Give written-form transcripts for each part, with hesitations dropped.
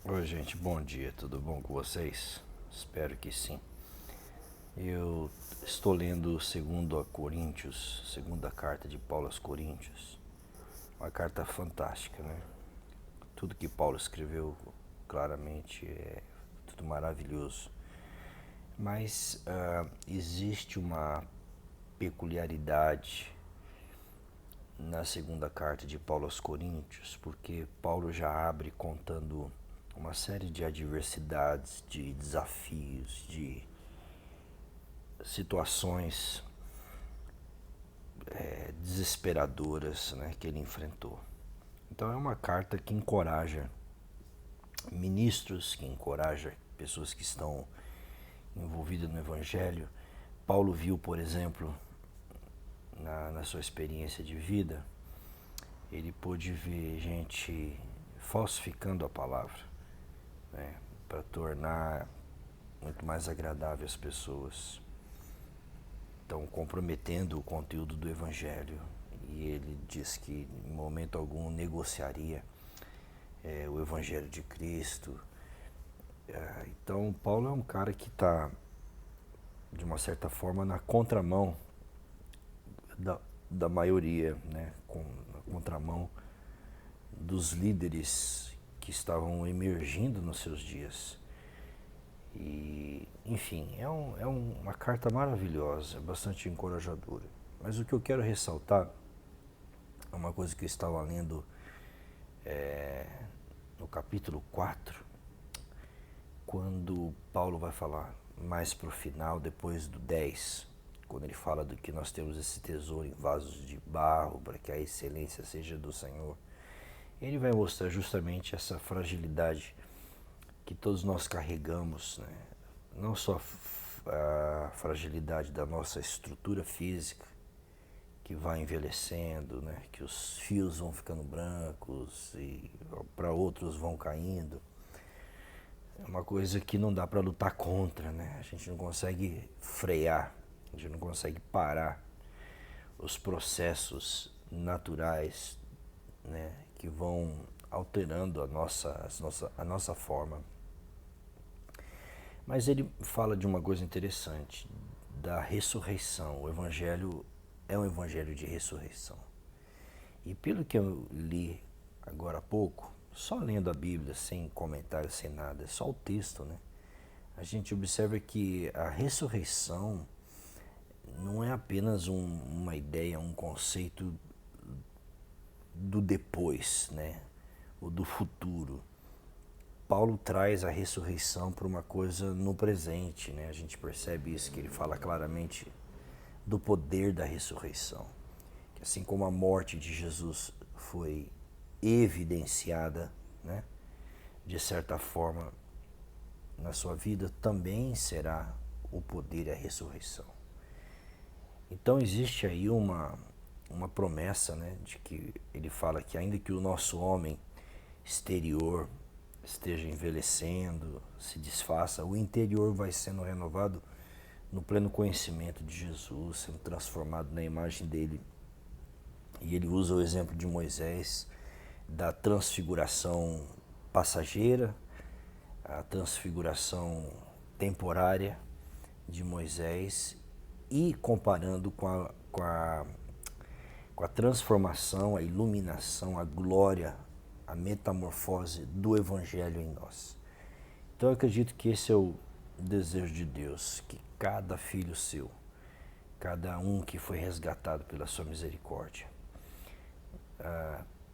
Oi, gente, bom dia, tudo bom com vocês? Espero que sim. Eu estou lendo segundo a Coríntios, segunda carta de Paulo aos Coríntios. Uma carta fantástica, né? Tudo que Paulo escreveu claramente é tudo maravilhoso. Mas existe uma peculiaridade na segunda carta de Paulo aos Coríntios, porque Paulo já abre contando uma série de adversidades, de desafios, de situações desesperadoras, né, que ele enfrentou. Então é uma carta que encoraja ministros, que encoraja pessoas que estão envolvidas no Evangelho. Paulo viu, por exemplo, na sua experiência de vida, ele pôde ver gente falsificando a palavra, né, para tornar muito mais agradável as pessoas. Então, comprometendo o conteúdo do Evangelho. E ele diz que em momento algum negociaria o Evangelho de Cristo. Então, Paulo é um cara que está, de uma certa forma, na contramão da, da maioria, né? Na contramão dos líderes que estavam emergindo nos seus dias. E, enfim, é uma carta maravilhosa, bastante encorajadora. Mas o que eu quero ressaltar é uma coisa que eu estava lendo no capítulo 4, quando Paulo vai falar mais para o final, depois do 10, quando ele fala do que nós temos esse tesouro em vasos de barro, para que a excelência seja do Senhor. Ele vai mostrar justamente essa fragilidade que todos nós carregamos, né? Não só a fragilidade da nossa estrutura física, que vai envelhecendo, né? Que os fios vão ficando brancos e para outros vão caindo. É uma coisa que não dá para lutar contra, né? A gente não consegue frear, a gente não consegue parar os processos naturais, né? Que vão alterando a nossa forma. Mas ele fala de uma coisa interessante, da ressurreição. O Evangelho é um Evangelho de ressurreição. E pelo que eu li agora há pouco, só lendo a Bíblia, sem comentários, sem nada, é só o texto, né? A gente observa que a ressurreição não é apenas uma ideia, um conceito do depois, né? Ou do futuro. Paulo traz a ressurreição para uma coisa no presente, né? A gente percebe isso, que ele fala claramente do poder da ressurreição. Que assim como a morte de Jesus foi evidenciada, né, de certa forma, na sua vida, também será o poder e a ressurreição. Então existe aí uma promessa, né, de que ele fala que ainda que o nosso homem exterior esteja envelhecendo, se desfaça, o interior vai sendo renovado no pleno conhecimento de Jesus, sendo transformado na imagem dele. E ele usa o exemplo de Moisés, da transfiguração passageira, a transfiguração temporária de Moisés, e comparando com a transformação, a iluminação, a glória, a metamorfose do Evangelho em nós. Então eu acredito que esse é o desejo de Deus, que cada filho seu, cada um que foi resgatado pela sua misericórdia,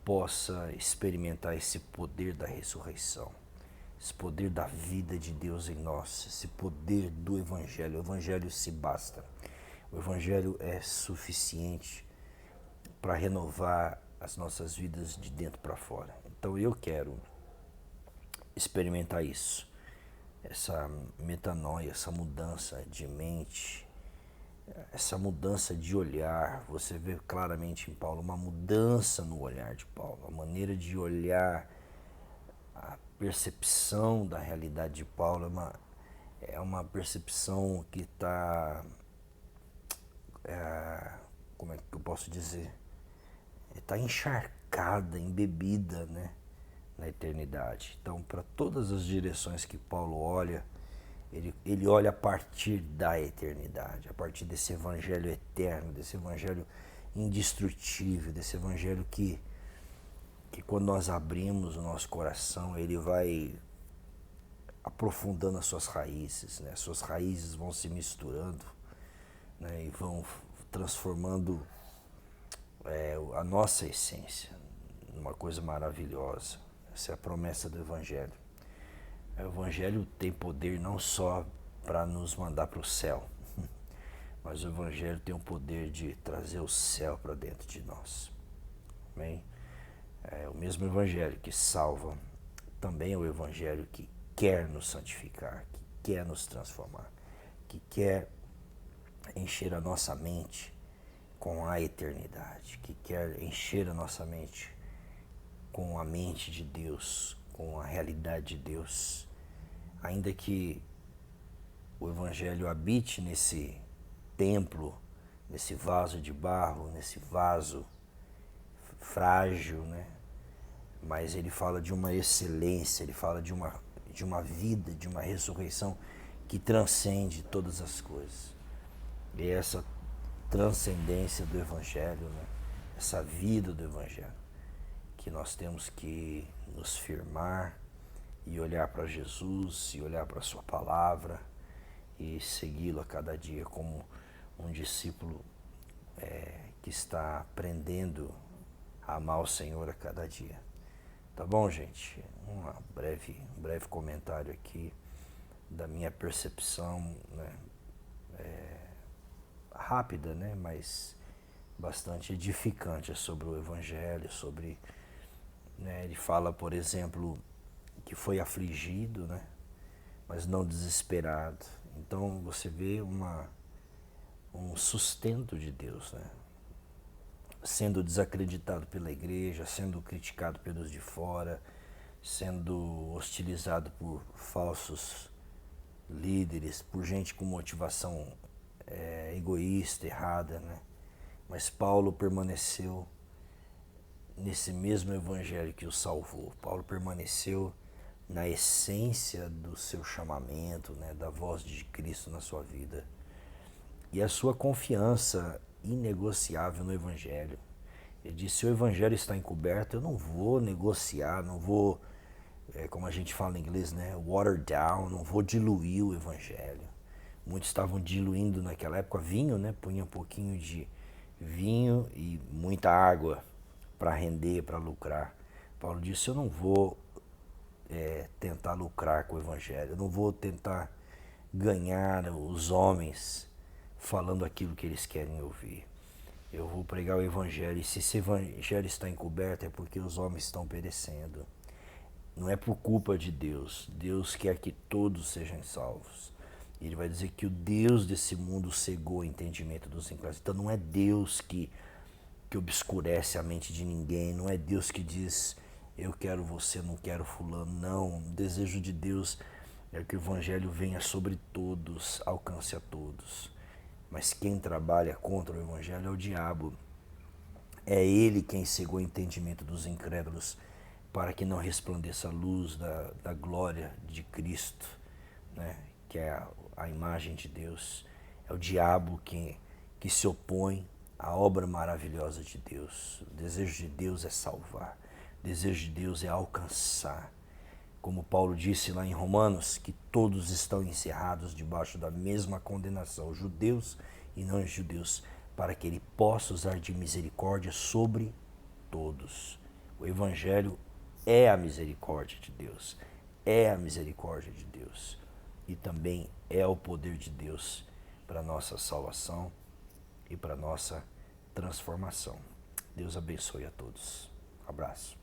possa experimentar esse poder da ressurreição, esse poder da vida de Deus em nós, esse poder do Evangelho. O Evangelho se basta. O Evangelho é suficiente para renovar as nossas vidas de dentro para fora. Então eu quero experimentar isso, essa metanoia, essa mudança de mente, essa mudança de olhar. Você vê claramente em Paulo uma mudança no olhar de Paulo, a maneira de olhar, a percepção da realidade de Paulo é uma percepção que está, como é que eu posso dizer, está encharcada, embebida, né, na eternidade. Então, para todas as direções que Paulo olha, ele olha a partir da eternidade, a partir desse evangelho eterno, desse evangelho indestrutível, desse evangelho que quando nós abrimos o nosso coração, ele vai aprofundando as suas raízes, né? As suas raízes vão se misturando, né? E vão transformando a nossa essência numa coisa maravilhosa. Essa é a promessa do Evangelho. O Evangelho tem poder não só para nos mandar para o céu, mas o Evangelho tem o poder de trazer o céu para dentro de nós. Amém? É o mesmo Evangelho que salva, também é o Evangelho que quer nos santificar, que quer nos transformar, que quer encher a nossa mente com a eternidade, que quer encher a nossa mente com a mente de Deus, com a realidade de Deus. Ainda que o Evangelho habite nesse templo, nesse vaso de barro, nesse vaso frágil, né? Mas ele fala de uma excelência, ele fala de uma vida, de uma ressurreição que transcende todas as coisas. E essa transcendência do Evangelho, né? Essa vida do Evangelho, que nós temos que nos firmar e olhar para Jesus, e olhar para a sua palavra e segui-lo a cada dia como um discípulo que está aprendendo a amar o Senhor a cada dia. Tá bom, gente? Um breve comentário aqui da minha percepção, né? Rápida, né? Mas bastante edificante sobre o Evangelho, sobre, né? Ele fala, por exemplo, que foi afligido, né? Mas não desesperado. Então você vê um sustento de Deus, né? Sendo desacreditado pela igreja, sendo criticado pelos de fora, sendo hostilizado por falsos líderes, por gente com motivação egoísta, errada, né? Mas Paulo permaneceu nesse mesmo evangelho que o salvou. Paulo permaneceu na essência do seu chamamento, né? Da voz de Cristo na sua vida. E a sua confiança inegociável no Evangelho. Ele disse, se o Evangelho está encoberto, eu não vou negociar, não vou, como a gente fala em inglês, né, water down, não vou diluir o Evangelho. Muitos estavam diluindo naquela época vinho, né, punha um pouquinho de vinho e muita água para render, para lucrar. Paulo disse, eu não vou tentar lucrar com o Evangelho, eu não vou tentar ganhar os homens falando aquilo que eles querem ouvir. Eu vou pregar o Evangelho, e se esse Evangelho está encoberto é porque os homens estão perecendo. Não é por culpa de Deus. Deus quer que todos sejam salvos. Ele vai dizer que o Deus desse mundo cegou o entendimento dos incrédulos. Então não é Deus que obscurece a mente de ninguém, não é Deus que diz eu quero você, não quero fulano. Não, o desejo de Deus é que o Evangelho venha sobre todos, alcance a todos. Mas quem trabalha contra o Evangelho é o diabo. É ele quem cegou o entendimento dos incrédulos para que não resplandeça a luz da glória de Cristo, né? Que é a imagem de Deus. É o diabo que se opõe à obra maravilhosa de Deus. O desejo de Deus é salvar. O desejo de Deus é alcançar. Como Paulo disse lá em Romanos, que todos estão encerrados debaixo da mesma condenação, judeus e não judeus, para que ele possa usar de misericórdia sobre todos. O Evangelho é a misericórdia de Deus, é a misericórdia de Deus e também é o poder de Deus para a nossa salvação e para a nossa transformação. Deus abençoe a todos. Abraço.